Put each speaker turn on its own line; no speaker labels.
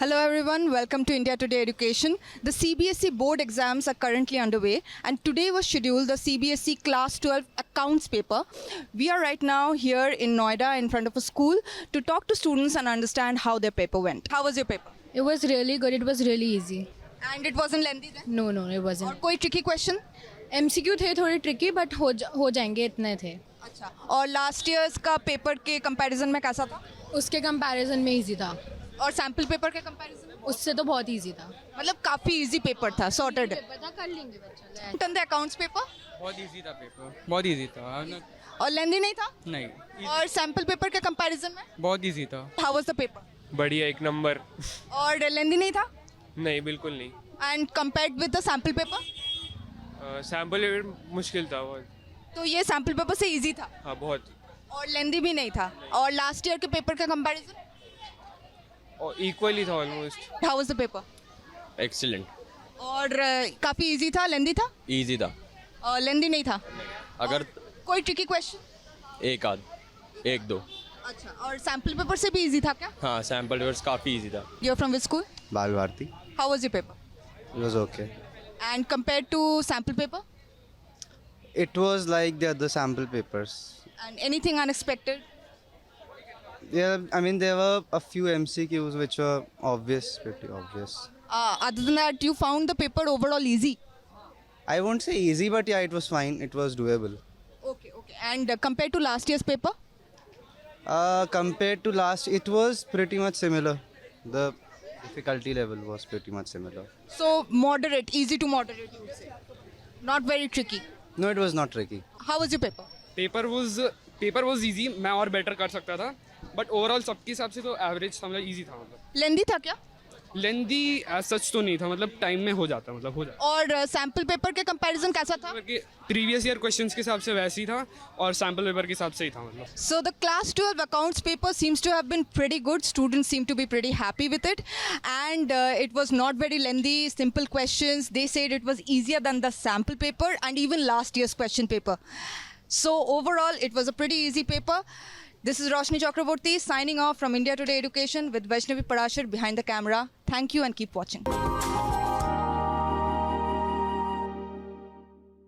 Hello everyone, welcome to India Today Education. The CBSE board exams are currently underway and today was scheduled the CBSE Class 12 Accounts paper. We are right now here in Noida in front of a school to talk to students and understand how their paper went. How was your paper?
It was really good. It was really easy.
And it wasn't lengthy then?
No, it
और
wasn't.
कोई tricky question?
MCQ थे थोड़े tricky but हो जाएंगे इतने थे.
अच्छा और लास्ट ईयर्स का पेपर के कंपैरिजन में कैसा था?
उसके कंपैरिजन में easy था.
और सैम्पल पेपर के कंपैरिजन में?
उससे तो बहुत easy था.
मतलब काफ़ी इजी पेपर था, सॉर्टेड.
पता कर लेंगे बच्चा.
टन द अकाउंट्स पेपर?
बहुत इजी था पेपर, बहुत इजी था.
और लेंदी नहीं था?
नहीं,
और सैम्पल पेपर के कंपैरिजन में?
बहुत इजी था.
How was the paper?
बढ़िया, एक नंबर.
और लेंदी नहीं था?
नहीं, बिल्कुल नहीं.
And compared with the sample paper?
Sample paper मुश्किल था बहुत.
तो ये सैम्पल पेपर से इजी था
हाँ, बहुत.
और लेंदी भी नहीं था. और लास्ट ईयर के पेपर का कंपैरिजन?
और इक्वली था almost.
How was the paper?
Excellent.
और काफ़ी इजी था, लेंदी था?
इजी था.
और लेंदी नहीं था?
अगर
और कोई ट्रिकी क्वेश्चन?
एक दो.
अच्छा और सैम्पल पेपर से भी इजी था क्या?
हाँ, सैम्पल पेपर्स काफ़ी इजी था.
You are from which school?
Bal Bharti.
How was your paper?
It was okay.
And compared to sample paper?
It was like the other sample papers.
And anything unexpected?
Yeah, I mean there were a few MCQs which were obvious, pretty obvious.
Other than that, you found the paper overall easy?
I won't say easy, but yeah, it was fine. It was doable.
Okay. And compared to last year's paper?
Compared to last, it was pretty much similar. The difficulty level was pretty much similar.
So moderate, easy to moderate, you would say. Not very tricky.
No, it was not tricky.
How was your paper?
Paper was easy. मैं और better कर सकता था, but overall सबके हिसाब से तो average था, मतलब ईजी था. मतलब
लेंदी था क्या?
लेंदी एज सच तो नहीं था, मतलब टाइम में हो जाता, मतलब हो जाता.
और सैम्पल पेपर के कंपैरिजन कैसा था?
प्रीवियस ईयर क्वेश्चंस के हिसाब से वैसे ही था और सैम्पल पेपर के हिसाब से ही था. मतलब
So the class 12 accounts paper seems to have been pretty good. Students seem to be pretty happy with it. And it was not very lengthy, simple questions. They said it was easier than the sample paper and even last year's question paper. So overall, it was a pretty easy paper. This is Roshni Chakraborty signing off from India Today Education with Vaishnavi Parashar behind the camera. Thank you and keep watching.